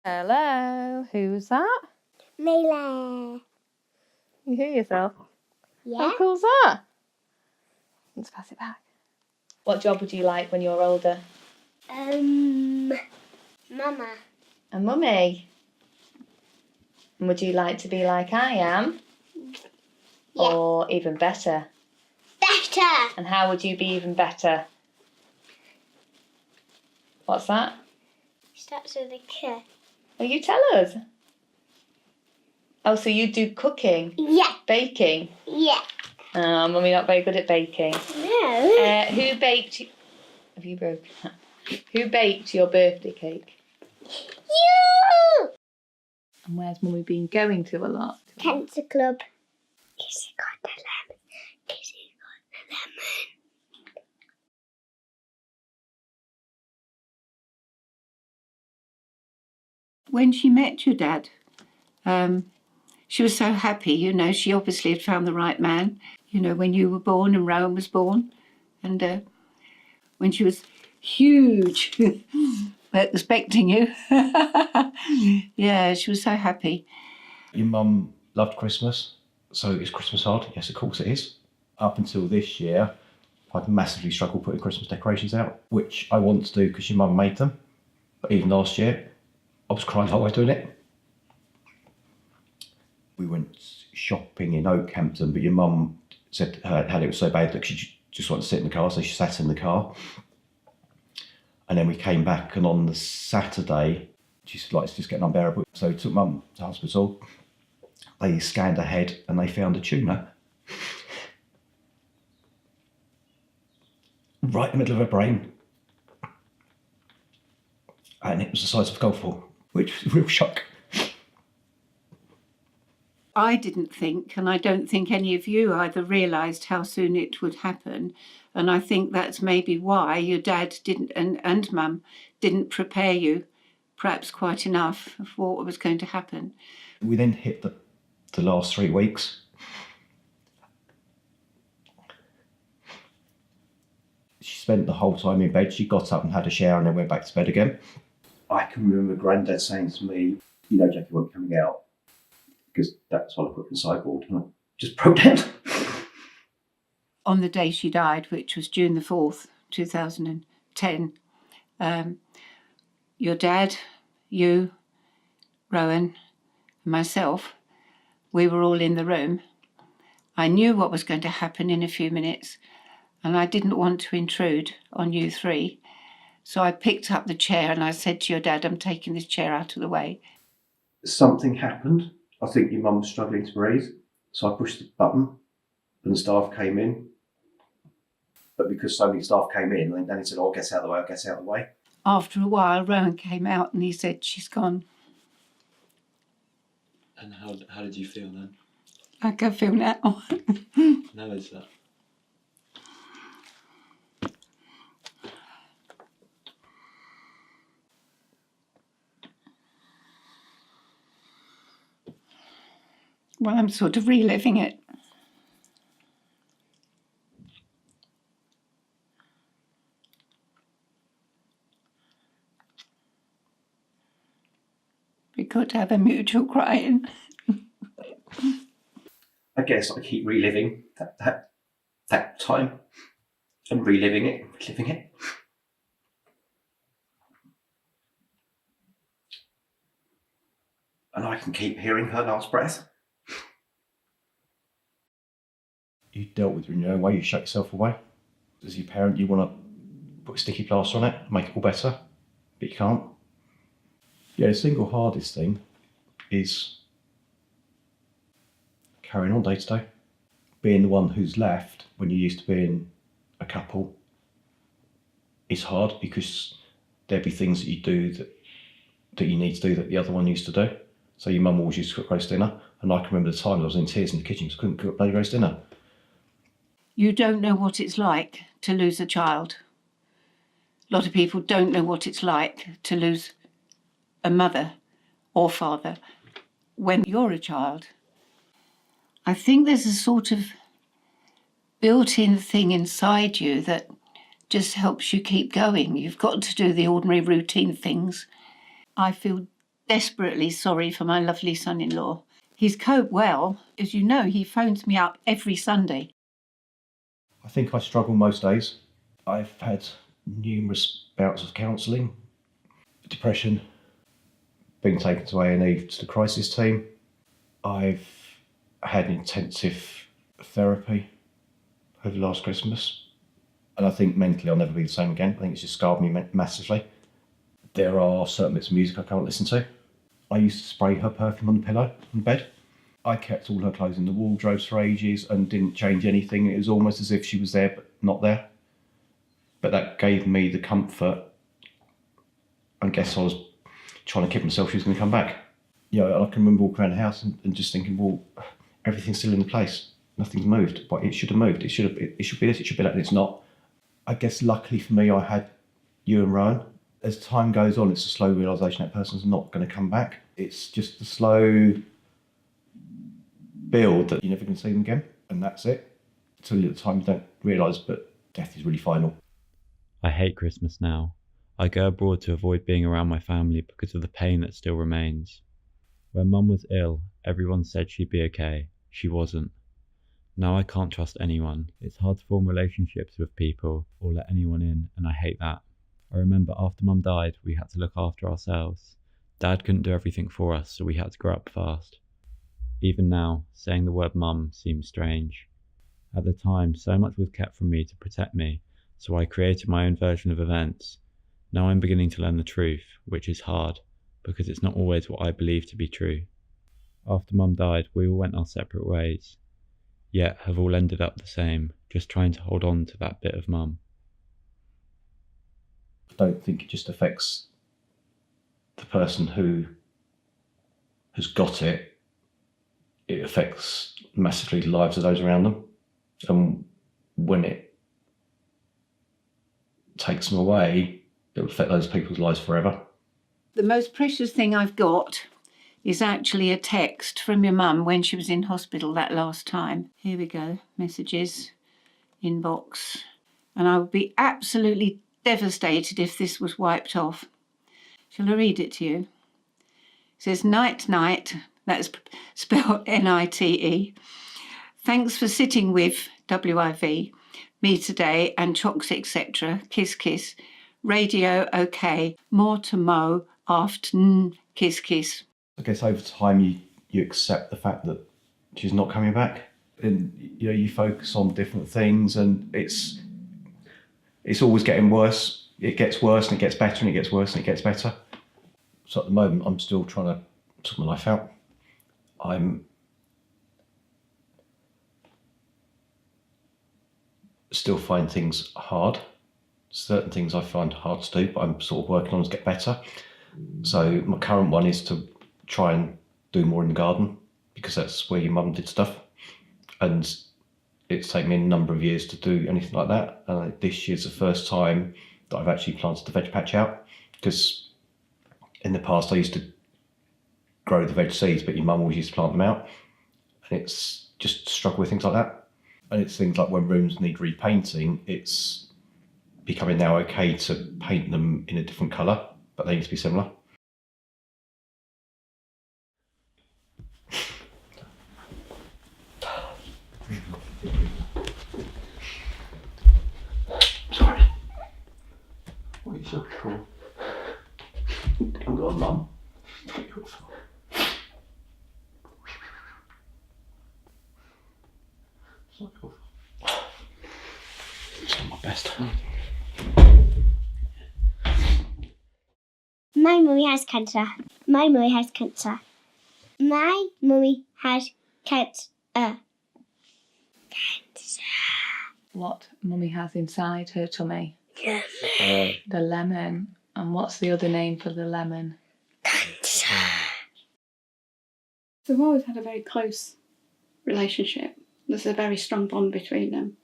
Hello, who's that? Mila. You hear yourself? Yeah. How cool's that? Let's pass it back. What job would you like when you're older? Mama. A mummy. And would you like to be like I am? Yeah. Or even better? Better. And how would you be even better? What's that? Starts with a K. Oh, you tell us. Oh, so you do cooking? Yeah. Baking? Yeah. Oh, Mummy not very good at baking. No. Who baked... Have you broken that? Who baked your birthday cake? You. And where's Mummy been going to a lot? Cancer Club. Kissy got the lemon. Kissy got the lemon. When she met your dad, she was so happy, she obviously had found the right man, when you were born and Rowan was born. And when she was huge, expecting you, yeah, she was so happy. Your mum loved Christmas, so is Christmas hard? Yes, of course it is. Up until this year, I've massively struggled putting Christmas decorations out, which I want to do because your mum made them. But even last year, I was crying the whole way doing it. We went shopping in Oakhampton, but your mum said had it was so bad that she just wanted to sit in the car, so she sat in the car. And then we came back, and on the Saturday, she said, like, it's just getting unbearable. So we took mum to hospital. They scanned her head and they found a tumour right in the middle of her brain. And it was the size of a golf ball, which was a real shock. I didn't think, and I don't think any of you either realised how soon it would happen. And I think that's maybe why your dad didn't, and mum didn't prepare you perhaps quite enough for what was going to happen. We then hit the last 3 weeks. She spent the whole time in bed. She got up and had a shower and then went back to bed again. I can remember Grandad saying to me, Jackie won't be coming out, because that's what I put in the sideboard. And I just broke down. On the day she died, which was June the 4th, 2010, your dad, you, Rowan, and myself, we were all in the room. I knew what was going to happen in a few minutes, and I didn't want to intrude on you three. So I picked up the chair and I said to your dad, I'm taking this chair out of the way. Something happened. I think your mum was struggling to breathe. So I pushed the button and the staff came in. But because so many staff came in, then he said, get out of the way, I'll get out of the way. After a while, Rowan came out and he said, she's gone. And how did you feel then? Like I feel now. How is that? Well, I'm sort of reliving it. We could have a mutual crying. I guess I keep reliving that time and reliving it. And I can keep hearing her last breath. You dealt with it in your own way, you shut yourself away. As your parent, you want to put a sticky plaster on it, make it all better, but you can't. Yeah, the single hardest thing is carrying on day to day. Being the one who's left when you're used to being a couple is hard, because there'd be things that you do that you need to do that the other one used to do. So your mum always used to cook roast dinner, and I can remember the times I was in tears in the kitchen because I couldn't cook bloody roast dinner. You don't know what it's like to lose a child. A lot of people don't know what it's like to lose a mother or father when you're a child. I think there's a sort of built-in thing inside you that just helps you keep going. You've got to do the ordinary routine things. I feel desperately sorry for my lovely son-in-law. He's coped well. As you know, he phones me up every Sunday. I think I struggle most days. I've had numerous bouts of counselling, depression, been taken to A&E to the crisis team. I've had intensive therapy over last Christmas. And I think mentally I'll never be the same again. I think it's just scarred me massively. There are certain bits of music I can't listen to. I used to spray her perfume on the pillow in bed. I kept all her clothes in the wardrobes for ages and didn't change anything. It was almost as if she was there but not there. But that gave me the comfort. I guess I was trying to kid myself she was going to come back. You know, I can remember walking around the house and just thinking, well, everything's still in place. Nothing's moved, but it should have moved. It should be this, it should be that, and it's not. I guess luckily for me, I had you and Rowan. As time goes on, it's a slow realisation that person's not going to come back. It's just a slow build that you're never going to see them again, and that's it. Until the time you don't realise, but death is really final. I hate Christmas now. I go abroad to avoid being around my family because of the pain that still remains. When Mum was ill, everyone said she'd be okay. She wasn't. Now I can't trust anyone. It's hard to form relationships with people or let anyone in, and I hate that. I remember after Mum died, we had to look after ourselves. Dad couldn't do everything for us, so we had to grow up fast. Even now, saying the word Mum seems strange. At the time, so much was kept from me to protect me, so I created my own version of events. Now I'm beginning to learn the truth, which is hard, because it's not always what I believe to be true. After Mum died, we all went our separate ways. Yet have all ended up the same, just trying to hold on to that bit of Mum. I don't think it just affects the person who has got it. It affects massively the lives of those around them. And when it takes them away, it will affect those people's lives forever. The most precious thing I've got is actually a text from your mum when she was in hospital that last time. Here we go, messages, inbox. And I would be absolutely devastated if this was wiped off. Shall I read it to you? It says, night, night, that's spelled N-I-T-E. Thanks for sitting with, W-I-V, me today and chocks, etc. Kiss, kiss. Radio, okay. More to mo, afternoon, kiss, kiss. I guess over time you accept the fact that she's not coming back, and you know you focus on different things, and it's always getting worse. It gets worse and it gets better, and it gets worse and it gets better. So at the moment, I'm still trying to sort my life out. I'm still find things hard. Certain things I find hard to do, but I'm sort of working on to get better. So my current one is to try and do more in the garden, because that's where your mum did stuff, and it's taken me a number of years to do anything like that. This year's the first time that I've actually planted the veg patch out, because in the past I used to grow the veg seeds, but your mum always used to plant them out, and it's just struggle with things like that. And it's things like when rooms need repainting, it's becoming now okay to paint them in a different colour, but they need to be similar. Sorry. What are you so cool? I'm going, Mum. It's not your fault. It's not your fault. It's not my best. My mummy has cancer. My mummy has cancer. My mummy has cancer. What Mummy has inside her tummy? Yes. The lemon. And what's the other name for the lemon? Cancer. They've always had a very close relationship. There's a very strong bond between them.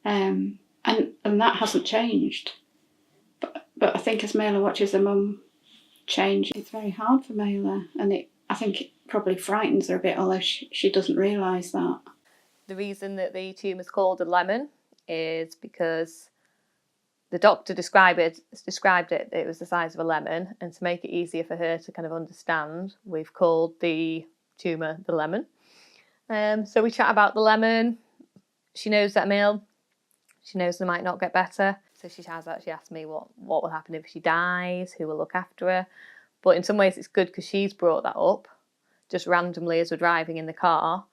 And that hasn't changed. But I think as Mayla watches her mum change, it's very hard for Mayla, and I think it probably frightens her a bit, although she doesn't realise that. The reason that the tumour's called a lemon is because The doctor described it that it was the size of a lemon, and to make it easier for her to kind of understand, we've called the tumour the lemon. So we chat about the lemon. She knows that I'm ill. She knows they might not get better. So she has actually asked me what will happen if she dies, who will look after her. But in some ways it's good because she's brought that up, just randomly as we're driving in the car,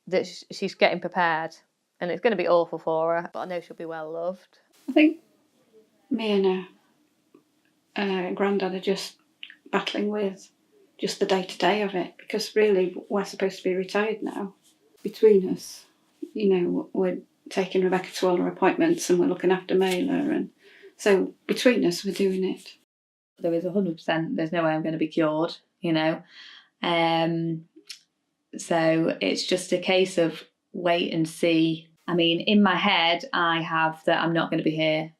that she's getting prepared. And it's going to be awful for her, but I know she'll be well loved. I think me and her granddad are just battling with just the day-to-day of it, because really we're supposed to be retired now. Between us, you know, we're taking Rebecca to all her appointments and we're looking after Mela, and so between us we're doing it. There is 100%, there's no way I'm going to be cured, you know. So it's just a case of wait and see. I mean, in my head, I have that I'm not going to be here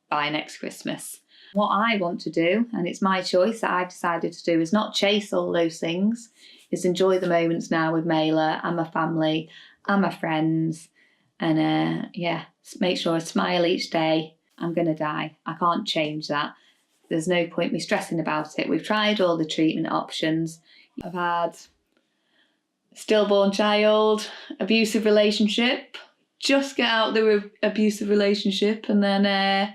by next Christmas. What I want to do, and it's my choice that I've decided to do, is not chase all those things, is enjoy the moments now with Mela and my family and my friends, and make sure I smile each day. I'm going to die. I can't change that. There's no point me stressing about it. We've tried all the treatment options. I've had stillborn child, abusive relationship, just get out the abusive relationship, and then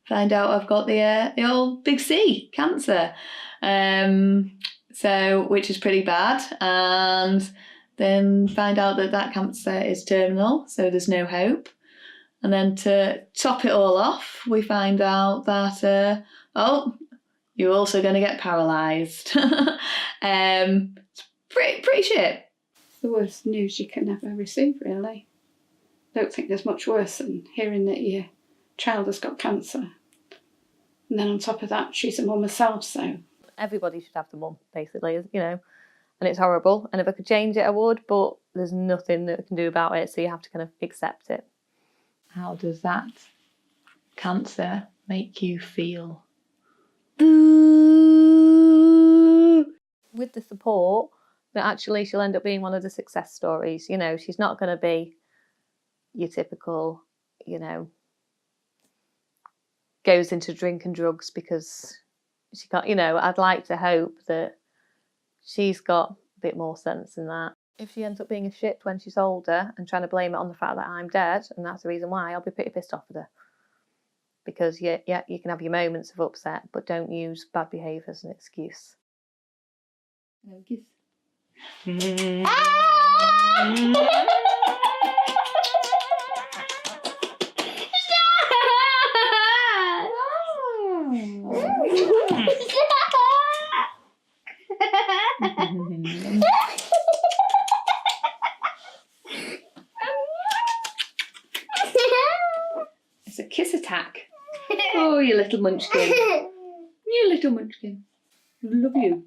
find out I've got the old big C, cancer. So, which is pretty bad, and then find out that cancer is terminal, so there's no hope. And then to top it all off, we find out that, you're also going to get paralysed. It's pretty shit. It's the worst news you can ever receive, really. I don't think there's much worse than hearing that your child has got cancer. And then on top of that, she's a mum herself, so. Everybody should have the mum, basically, you know, and it's horrible. And if I could change it, I would, but there's nothing that I can do about it, so you have to kind of accept it. How does that cancer make you feel? Boo! With the support, that actually she'll end up being one of the success stories. You know, she's not going to be your typical, you know, goes into drink and drugs because she can't, you know. I'd like to hope that she's got a bit more sense than that. If she ends up being a shit when she's older and trying to blame it on the fact that I'm dead, and that's the reason why, I'll be pretty pissed off with her. Because, yeah, you can have your moments of upset, but don't use bad behaviour as an excuse. Kiss. It's a kiss attack. Oh, you little munchkin. You little munchkin. Love you.